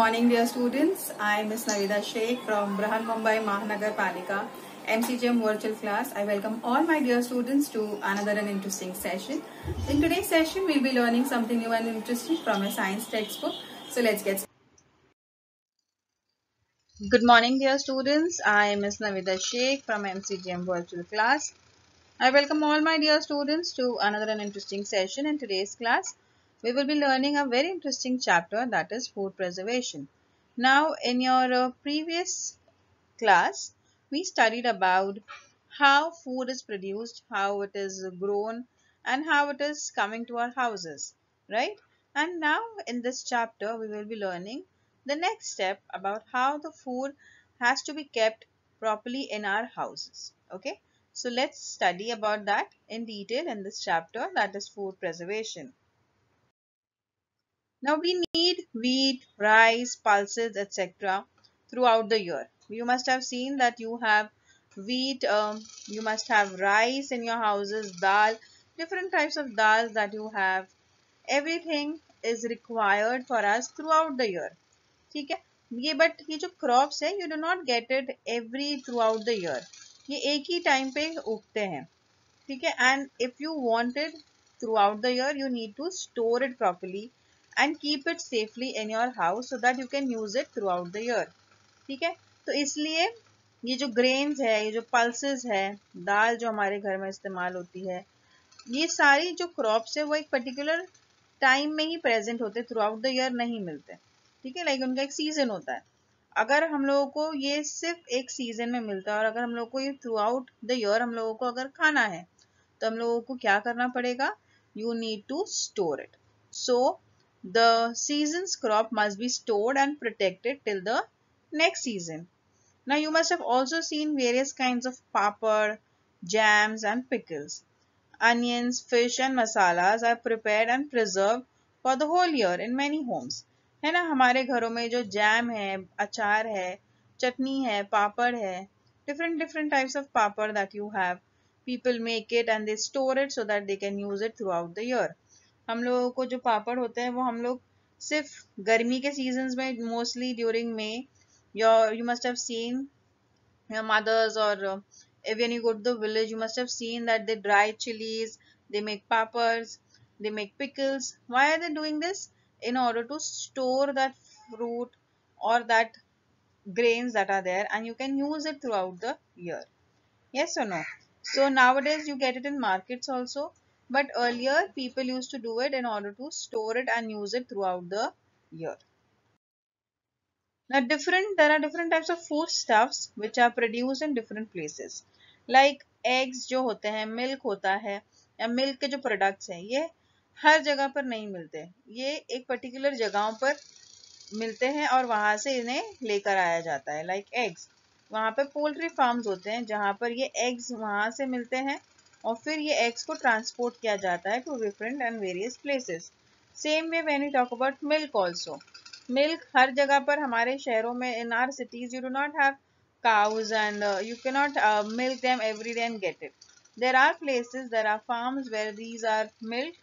morning, dear students. I am Ms. Navida Sheikh from Brahan Mumbai Mahanagar Palika MCGM virtual class. I welcome all my dear students to another and interesting session. In today's session, we'll be learning something new and interesting from a science textbook. So let's get started. Good morning, dear students. I am Ms. Navida Sheikh from MCGM virtual class. I welcome all my dear students to another and interesting session. In today's class, we will be learning a very interesting chapter, that is food preservation. Now, in your previous class, we studied about how food is produced, how it is grown, and how it is coming to our houses, right? And now in this chapter, we will be learning the next step about how the food has to be kept properly in our houses. Okay, so let's study about that in detail in this chapter, that is food preservation. Now we need wheat, rice, pulses, etc. throughout the year. You must have seen that you have wheat, you must have rice in your houses, dal, different types of dal that you have. Everything is required for us throughout the year. ठीक है, ये but ये जो crops है, you do not get it every throughout the year. ये एक ही time पे उगते हैं, ठीक है. And if you want it throughout the year, you need to store it properly and keep it safely in your house so that you can use it throughout the year. ठीक है, तो इसलिए ये जो ग्रेन्स है, ये जो pulses है, दाल जो हमारे घर में इस्तेमाल होती है, ये सारी जो क्रॉप्स है वो एक पर्टिकुलर टाइम में ही प्रेजेंट होते, थ्रू आउट द ईयर नहीं मिलते. ठीक है, लाइक उनका एक सीजन होता है. अगर हम लोगों को ये सिर्फ एक सीजन में मिलता है और अगर हम लोगों को ये थ्रू आउट द ईयर हम लोगों को अगर खाना है, तो हम लोगों को क्या करना पड़ेगा? You need to store it. So the seasons crop must be stored and protected till the next season. Now you must have also seen various kinds of papad, jams and pickles. Onions, fish and masalas are prepared and preserved for the whole year in many homes. है ना, हमारे घरों में जो jam है, अचार है, चटनी है, पापड़ है, different types of papad that you have. People make it and they store it so that they can use it throughout the year. हम लोगों को जो पापड़ होते हैं वो हम लोग सिर्फ गर्मी के सीजन्स में, mostly during may, you must have seen your mothers or when you go to the village, you must have seen that they dry chilies, they make papads, they make pickles. Why are they doing this? In order to store that fruit or that grains that are there, and you can use it throughout the year. Yes or no? So nowadays you get it in markets also, but earlier people used to do it in order to store it and use it throughout the year. Now there are different types of foodstuffs which are produced in different places. Like eggs जो होते हैं, milk होता है, या milk के जो products हैं, ये हर जगह पर नहीं मिलते. ये एक particular जगहों पर मिलते हैं और वहां से इन्हें लेकर आया जाता है. Like eggs, वहां पर poultry farms होते हैं जहां पर ये eggs वहां से मिलते हैं और फिर ये eggs को transport किया जाता है to different and various places. Same way when we talk about milk also. Milk हर जगह पर हमारे शहरों में, in our cities you do not have cows and you cannot milk them every day and get it. There are places, there are farms where these are milked,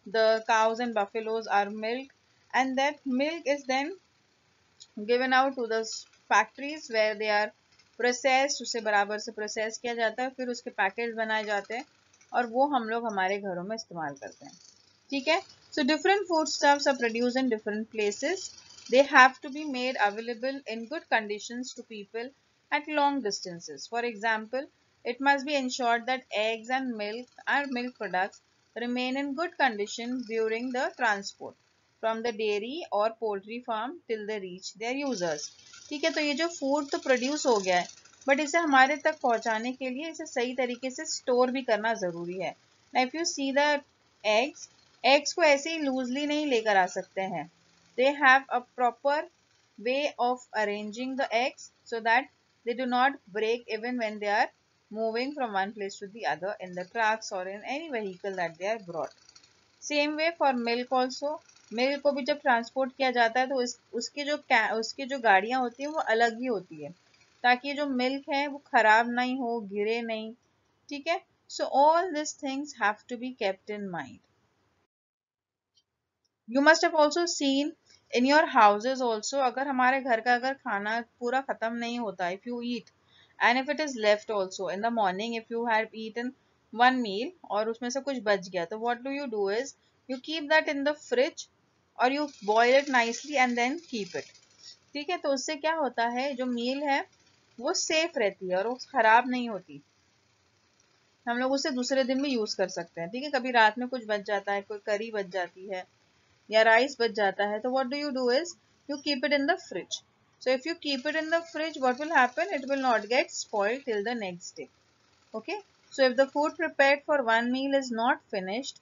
the cows and buffaloes are milked, and that milk is then given out to the factories where they are processed. उसे बराबर से process किया जाता है, फिर उसके packets बनाए जाते हैं और वो हम लोग हमारे घरों में इस्तेमाल करते हैं. ठीक है, so different foodstuffs are produced in different places. They have to be made available in good conditions to people at long distances. For example, it must be ensured that eggs and milk products remain in good condition during the transport from the dairy or poultry farm till they reach their users. ठीक है, तो ये जो food तो produce हो गया है, but इसे हमारे तक पहुंचाने के लिए इसे सही तरीके से स्टोर भी करना जरूरी है. Now if you see the eggs को ऐसे ही लूजली नहीं लेकर आ सकते हैं. They have a proper way of arranging the eggs so that they do not break even when they are moving from one place to the other in the trucks or in any vehicle that they are brought. Same way for milk also. Milk को भी जब transport किया जाता है तो उसकी जो गाड़ियां होती हैं वो अलग ही होती है, ताकि जो मिल्क है वो खराब नहीं हो, गिरे नहीं. ठीक है, so all these things have to be kept in mind. You must have also seen in your houses also, अगर हमारे घर का अगर खाना पूरा खत्म नहीं होता, if you eat and if it is left also in the morning, if you have eaten one meal और उसमें से कुछ बच गया, तो what do you do is you keep that in the fridge और you boil it nicely and then keep it. ठीक है, तो उससे क्या होता है, जो मील है वो सेफ रहती है और वो खराब नहीं होती, हम लोग उसे दूसरे दिन भी यूज कर सकते हैं। ठीक है, कभी रात में कुछ बच जाता है, कोई करी बच जाती है या राइस बच जाता है, तो what do you do is you keep it in the fridge. So if you keep it in the fridge, what will happen? It will not get spoiled till the next day. Okay. So if the food prepared for one meal is not finished,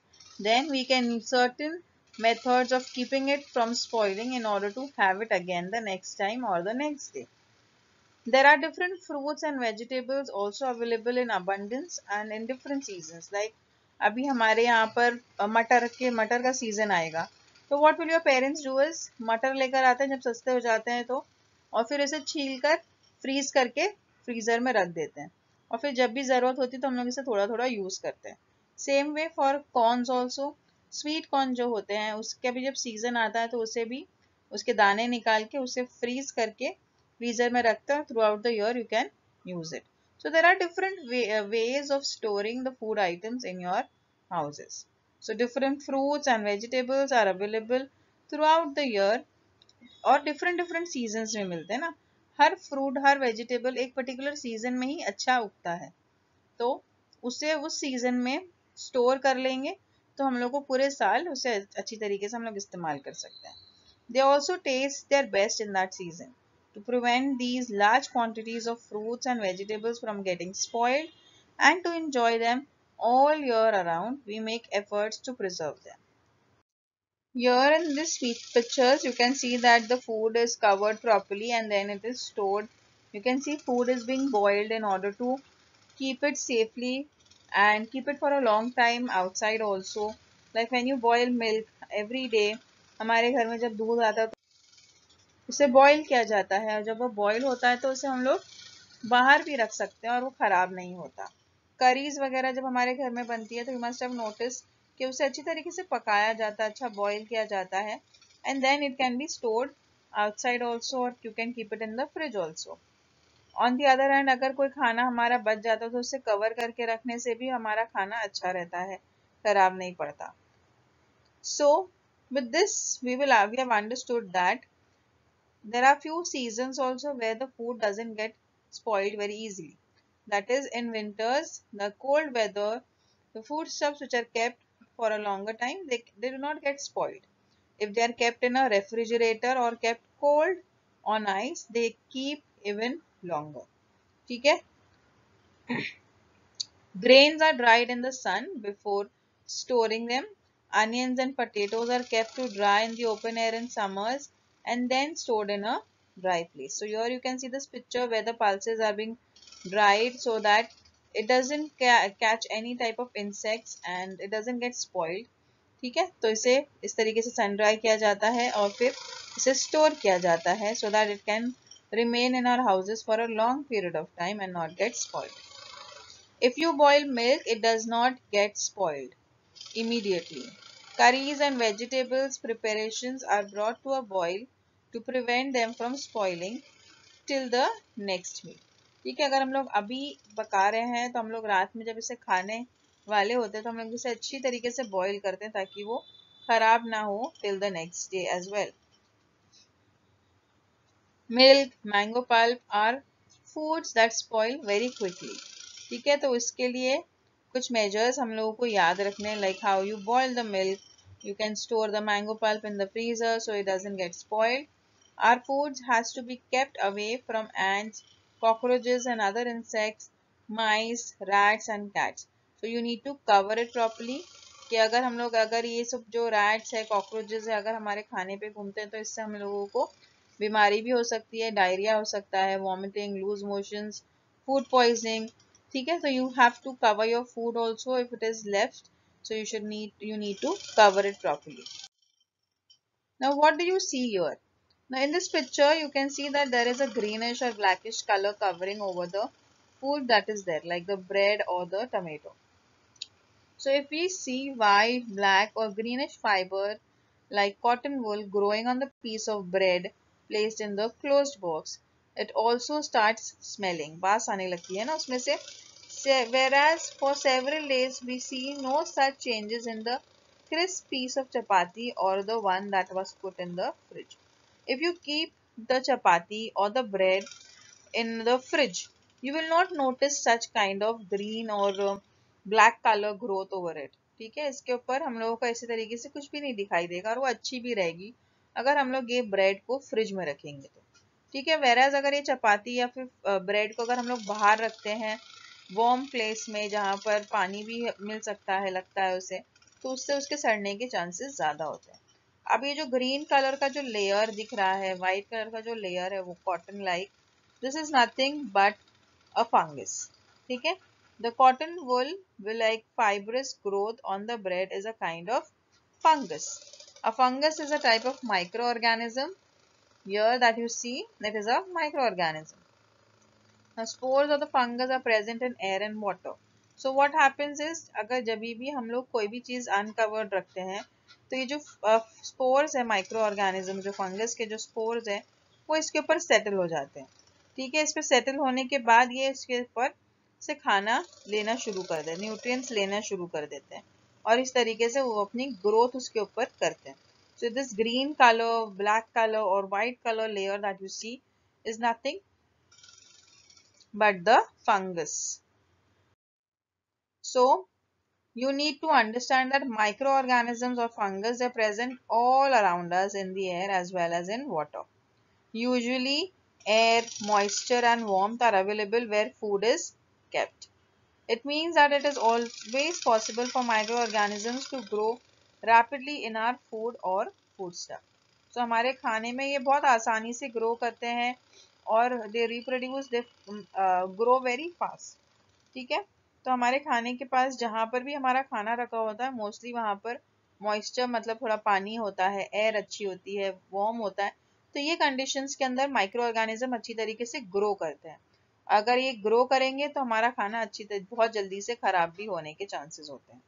then we can use certain methods of keeping it from spoiling in order to have it again the next time or the next day. There are different fruits and vegetables also available in abundance and in different seasons. Like अभी हमारे यहाँ पर मटर का season आएगा, तो what will your parents do is मटर लेकर आते हैं जब सस्ते हो जाते हैं तो, और फिर इसे छील कर फ्रीज करके फ्रीजर में रख देते हैं, और फिर जब भी जरूरत होती है तो हम लोग इसे थोड़ा थोड़ा यूज करते हैं। Same way for corns also, sweet corn जो होते हैं उसका भी जब सीजन आता है तो उसे भी उसके दाने निकाल के उसे फ्रीज करके फ्रीजर में रखते हैं, through out the year you can use it. So there are different ways of storing the food items in your houses. So different fruits and vegetables are available throughout the year और different different seasons में मिलते हैं ना। हर fruit हर vegetable एक particular season में ही अच्छा उगता है, तो उसे उस season में store कर लेंगे तो हम लोग को पूरे साल उसे अच्छी तरीके से हम लोग इस्तेमाल कर सकते हैं। They also taste their best in that season. To prevent these large quantities of fruits and vegetables from getting spoiled and to enjoy them all year around, we make efforts to preserve them. Here in this pictures, you can see that the food is covered properly and then it is stored. You can see food is being boiled in order to keep it safely and keep it for a long time outside also. Like when you boil milk every day, हमारे घर में जब दूध आता है उसे boil किया जाता है, और जब वो बॉईल होता है तो उसे हम लोग बाहर भी रख सकते हैं और वो खराब नहीं होता। करीज वगैरह जब हमारे घर में बनती है तो यू मस्ट हैव नोटिस कि उसे अच्छी तरीके से पकाया जाता है, अच्छा बॉईल किया जाता है, and then it can be stored outside also और you can keep it in the fridge also. On the other hand अगर कोई खाना हमारा बच जाता है तो उसे कवर करके रखने से भी हमारा खाना अच्छा रहता है, खराब नहीं पड़ता। So with this we have understood that there are few seasons also where the food doesn't get spoiled very easily. That is, in winters, the cold weather, the foodstuffs which are kept for a longer time, they do not get spoiled. If they are kept in a refrigerator or kept cold on ice, they keep even longer. ठीक है? Grains are dried in the sun before storing them. Onions and potatoes are kept to dry in the open air in summers and then stored in a dry place. So here you can see this picture where the pulses are being dried so that it doesn't catch any type of insects and it doesn't get spoiled. ठीक है, तो इसे इस तरीके से sun dry किया जाता है और फिर इसे स्टोर किया जाता है so that it can remain in our houses for a long period of time and not get spoiled. If you boil milk, it does not get spoiled immediately. Curries and vegetables preparations are brought to a boil to prevent them from spoiling till the next meal. ठीक है, अगर हम लोग अभी पका रहे हैं तो हम लोग रात में जब इसे खाने वाले होते हैं तो हम लोग इसे अच्छी तरीके से बॉईल करते हैं ताकि वो खराब ना हो till the next day as well. Milk, mango pulp are foods that spoil very quickly. ठीक है, तो इसके लिए कुछ measures हम लोगों को याद रखने हैं, like how you boil the milk, you can store the mango pulp in the freezer so it doesn't get spoiled. Our foods has to be kept away from ants, cockroaches and other insects, mice, rats and cats. So you need to cover it properly कि अगर ये सब जो rats है, cockroaches है, अगर हमारे खाने पे घूमते हैं तो इससे हम लोगों को बीमारी भी हो सकती है, डायरिया हो सकता है, vomiting, loose motions, food poisoning. ठीक है, so you have to cover your food also if it is left, so you need to cover it properly. Now what do you see here? Now in this picture you can see that there is a greenish or blackish color covering over the food that is there, like the bread or the tomato. So if we see white, black or greenish fiber like cotton wool growing on the piece of bread placed in the closed box. It also starts smelling. बास आने लगती है ना उसमें से. Whereas for several days we see no such changes in the crisp piece of chapati or the one that was put in the fridge. If you keep the chapati or the bread in the fridge, you will not notice such kind of green or black color growth over it. ठीक है, इसके ऊपर हम लोगों को ऐसे तरीके से कुछ भी नहीं दिखाई देगा और वो अच्छी भी रहेगी अगर हम लोग ये ब्रेड को फ्रिज में रखेंगे तो. ठीक है, वेराज अगर ये चपाती या फिर ब्रेड को अगर हम लोग बाहर रखते हैं वार्म प्लेस में जहाँ पर पानी भी मिल सकता है लगता है उसे, तो उससे उसके सड़ने के चांसेस ज्यादा होते हैं. अब ये जो ग्रीन कलर का जो लेयर दिख रहा है, व्हाइट कलर का जो लेयर है वो cotton like, this is nothing but a fungus. ठीक है, the cotton wool will like fibrous growth on the bread is a kind of fungus. A fungus is a type of microorganism. Here that you see, that is a microorganism. Now spores of the fungus are present in air and water. So what happens is, अगर जभी भी हम लोग कोई भी चीज uncovered रखते हैं तो ये जो spores है माइक्रो ऑर्गेनिज्म, जो फंगस के जो spores है वो इसके ऊपर सेटल हो जाते हैं. ठीक है, इस पर सेटल होने के बाद ये इसके ऊपर से खाना लेना शुरू कर देते हैं, न्यूट्रिएंट्स लेना शुरू कर देते हैं और इस तरीके से वो अपनी ग्रोथ उसके ऊपर करते हैं. So this green color, black color or white color layer that you see is nothing but the fungus. So you need to understand that microorganisms or fungus are present all around us in the air as well as in water. Usually air, moisture and warmth are available where food is kept. It means that it is always possible for microorganisms to grow rapidly in our food or foodstuff. So हमारे खाने में ये बहुत आसानी से grow करते हैं और they reproduce, they grow very fast. ठीक है, तो हमारे खाने के पास जहां पर भी हमारा खाना रखा होता है मोस्टली वहां पर मॉइस्चर मतलब थोड़ा पानी होता है, एयर अच्छी होती है, वार्म होता है, तो ये कंडीशंस के अंदर माइक्रो ऑर्गेनिज्म अच्छी तरीके से ग्रो करते हैं. अगर ये ग्रो करेंगे तो हमारा खाना बहुत जल्दी से खराब भी होने के चांसेस होते हैं.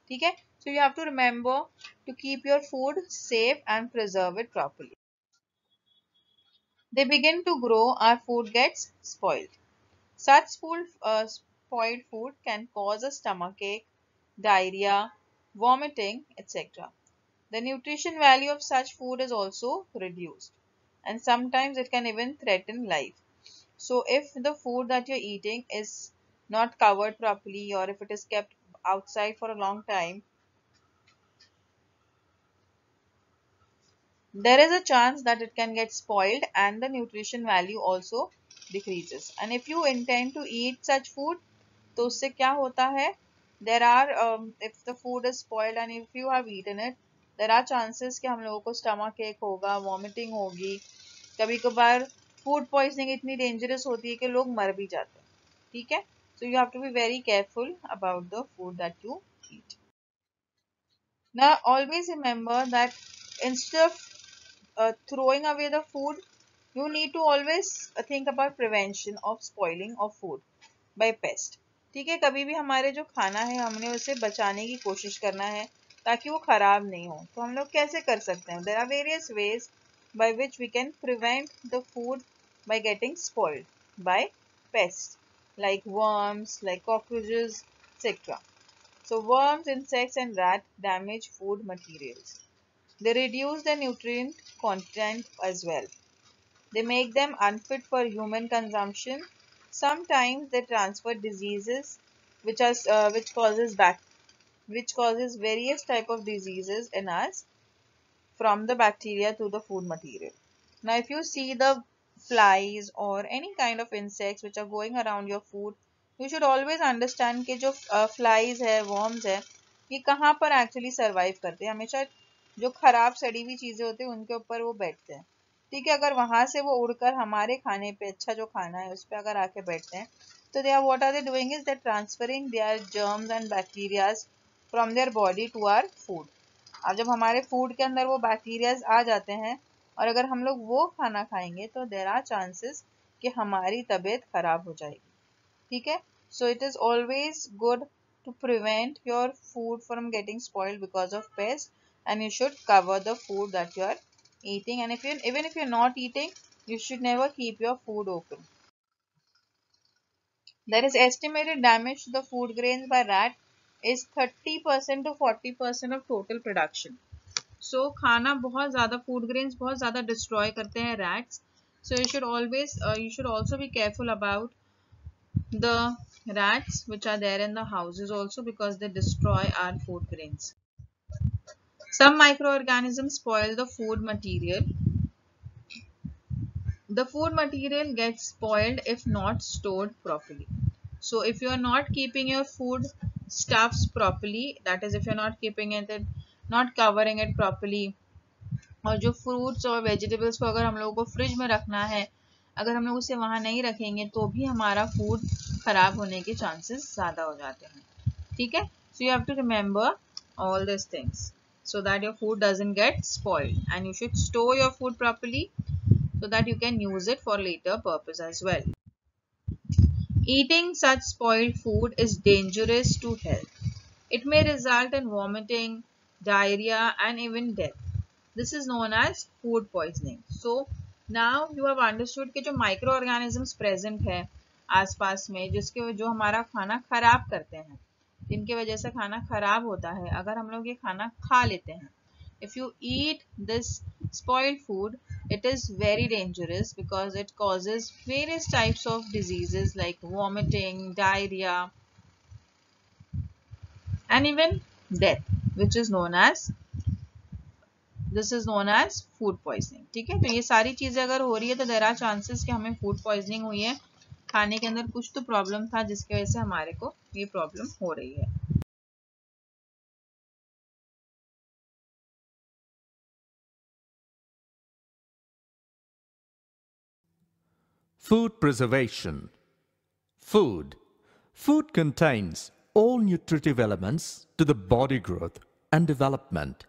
ठीक है, so you have to remember to keep your food safe and preserve it properly. They begin to grow, our food gets spoiled. Such spoiled food can cause a stomachache, diarrhea, vomiting, etc. The nutrition value of such food is also reduced, and sometimes it can even threaten life. So, if the food that you're eating is not covered properly or if it is kept outside for a long time, there is a chance that it can get spoiled and the nutrition value also decreases. And if you intend to eat such food, तो उससे क्या होता है, there are if the food is spoiled and if you have eaten it, there are chances कि हम लोगों को stomach ache होगा, vomiting होगी, कभी कभार food poisoning इतनी dangerous होती है कि लोग मर भी जाते हैं. ठीक है, so you have to be very careful about the food that you eat. Now always remember that instead of throwing away the food, you need to always think about prevention of spoiling of food by pest. ठीक है, कभी भी हमारे जो खाना है हमने उसे बचाने की कोशिश करना है ताकि वो खराब नहीं हो. तो हम लोग कैसे कर सकते हैं? There are various ways by which we can prevent the food by getting spoiled by pests like worms, like cockroaches, etc. So worms, insects and rats damage food materials. They reduce the nutrient content as well. They make them unfit for human consumption. Sometimes they transfer diseases, which causes various type of diseases in us from the bacteria to the food material. Now, if you see the flies or any kind of insects which are going around your food, you should always understand कि जो flies है, worms है, ये कहाँ पर actually survive करते हैं. हमेशा जो खराब सड़ी हुई चीजें होती हैं उनके ऊपर वो बैठते हैं. ठीक है, अगर वहां से वो उड़कर हमारे खाने पे, अच्छा जो खाना है उस पे अगर आके बैठते हैं तो they are what are they doing is they're transferring their germs and bacteria from their body to our food. अब जब हमारे फूड के अंदर वो बैक्टीरियाज आ जाते हैं और अगर हम लोग वो खाना खाएंगे तो देर आर चांसेस कि हमारी तबीयत खराब हो जाएगी. ठीक है, so it is always good to prevent your food from getting spoiled because of pests and you should cover the food that you are eating. And even if you're not eating, you should never keep your food open. There is estimated damage to the food grains by rat is 30% to 40% of total production. So खाना बहुत ज़्यादा food grains बहुत ज़्यादा destroy करते हैं rats. So you should also be careful about the rats which are there in the houses also, because they destroy our food grains. Some microorganisms spoil the food material. The food material gets spoiled if not stored properly. So if you are not keeping your food stuffs properly, that is if you are not keeping it, not covering it properly, और जो fruits और vegetables को अगर हम लोगों को fridge में रखना है, अगर हम लोग उसे वहाँ नहीं रखेंगे तो भी हमारा फूड खराब होने के चांसेस ज़्यादा हो जाते हैं. ठीक है, so you have to remember all these things so that your food doesn't get spoiled, and you should store your food properly so that you can use it for later purpose as well. Eating such spoiled food is dangerous to health. It may result in vomiting, diarrhea, and even death. This is known as food poisoning. So now you have understood कि जो microorganisms present है आसपास में, जिसके जो हमारा खाना खराब करते हैं, जिनकी वजह से खाना खराब होता है, अगर हम लोग ये खाना खा लेते हैं, if you eat this spoiled food, it is very dangerous because it causes various types of diseases like vomiting, diarrhea, and even death, which is known as food poisoning. ठीक है, तो ये सारी चीजें अगर हो रही है तो देयर आर चांसेस कि हमें फूड पॉइजनिंग हुई है, खाने के अंदर कुछ तो प्रॉब्लम था जिसकी वजह से हमारे को ये प्रॉब्लम हो रही है. Food preservation. Food. Food contains all nutritive elements to the body growth and development.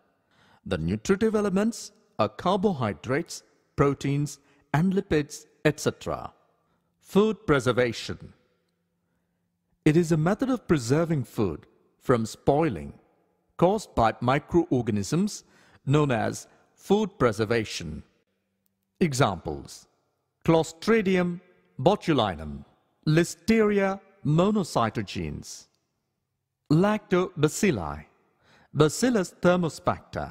The nutritive elements are carbohydrates, proteins, and lipids, etc. Food preservation. It is a method of preserving food from spoiling caused by microorganisms known as food preservation. Examples: Clostridium botulinum, Listeria monocytogenes, Lactobacilli, Bacillus thermospecta.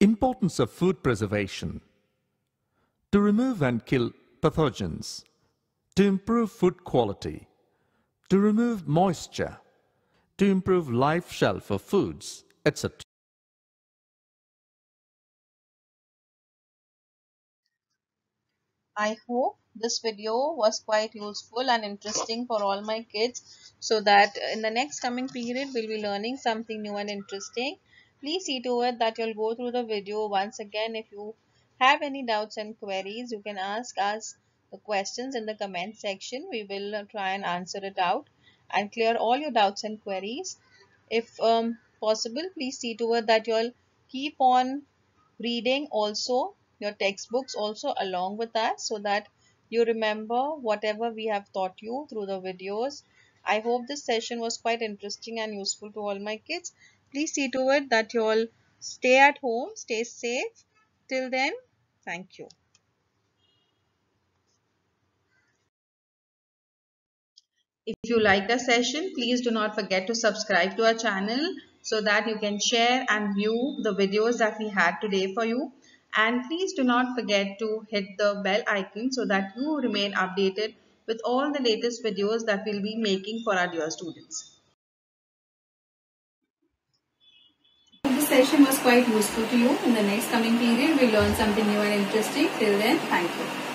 Importance of food preservation: to remove and kill pathogens, to improve food quality, to remove moisture, to improve life shelf of foods, etc. I hope this video was quite useful and interesting for all my kids, so that in the next coming period we'll be learning something new and interesting. Please see to it that you'll go through the video once again. If you have any doubts and queries, you can ask us the questions in the comment section. We will try and answer it out and clear all your doubts and queries. If possible, please see to it that you'll keep on reading also your textbooks also along with that, so that you remember whatever we have taught you through the videos. I hope this session was quite interesting and useful to all my kids. Please see to it that you all stay at home, stay safe. Till then, thank you. If you like the session, please do not forget to subscribe to our channel so that you can share and view the videos that we had today for you. And please do not forget to hit the bell icon so that you remain updated with all the latest videos that we'll be making for our dear students. This session was quite useful to you. In the next coming period, we'll learn something new and interesting. Till then, thank you.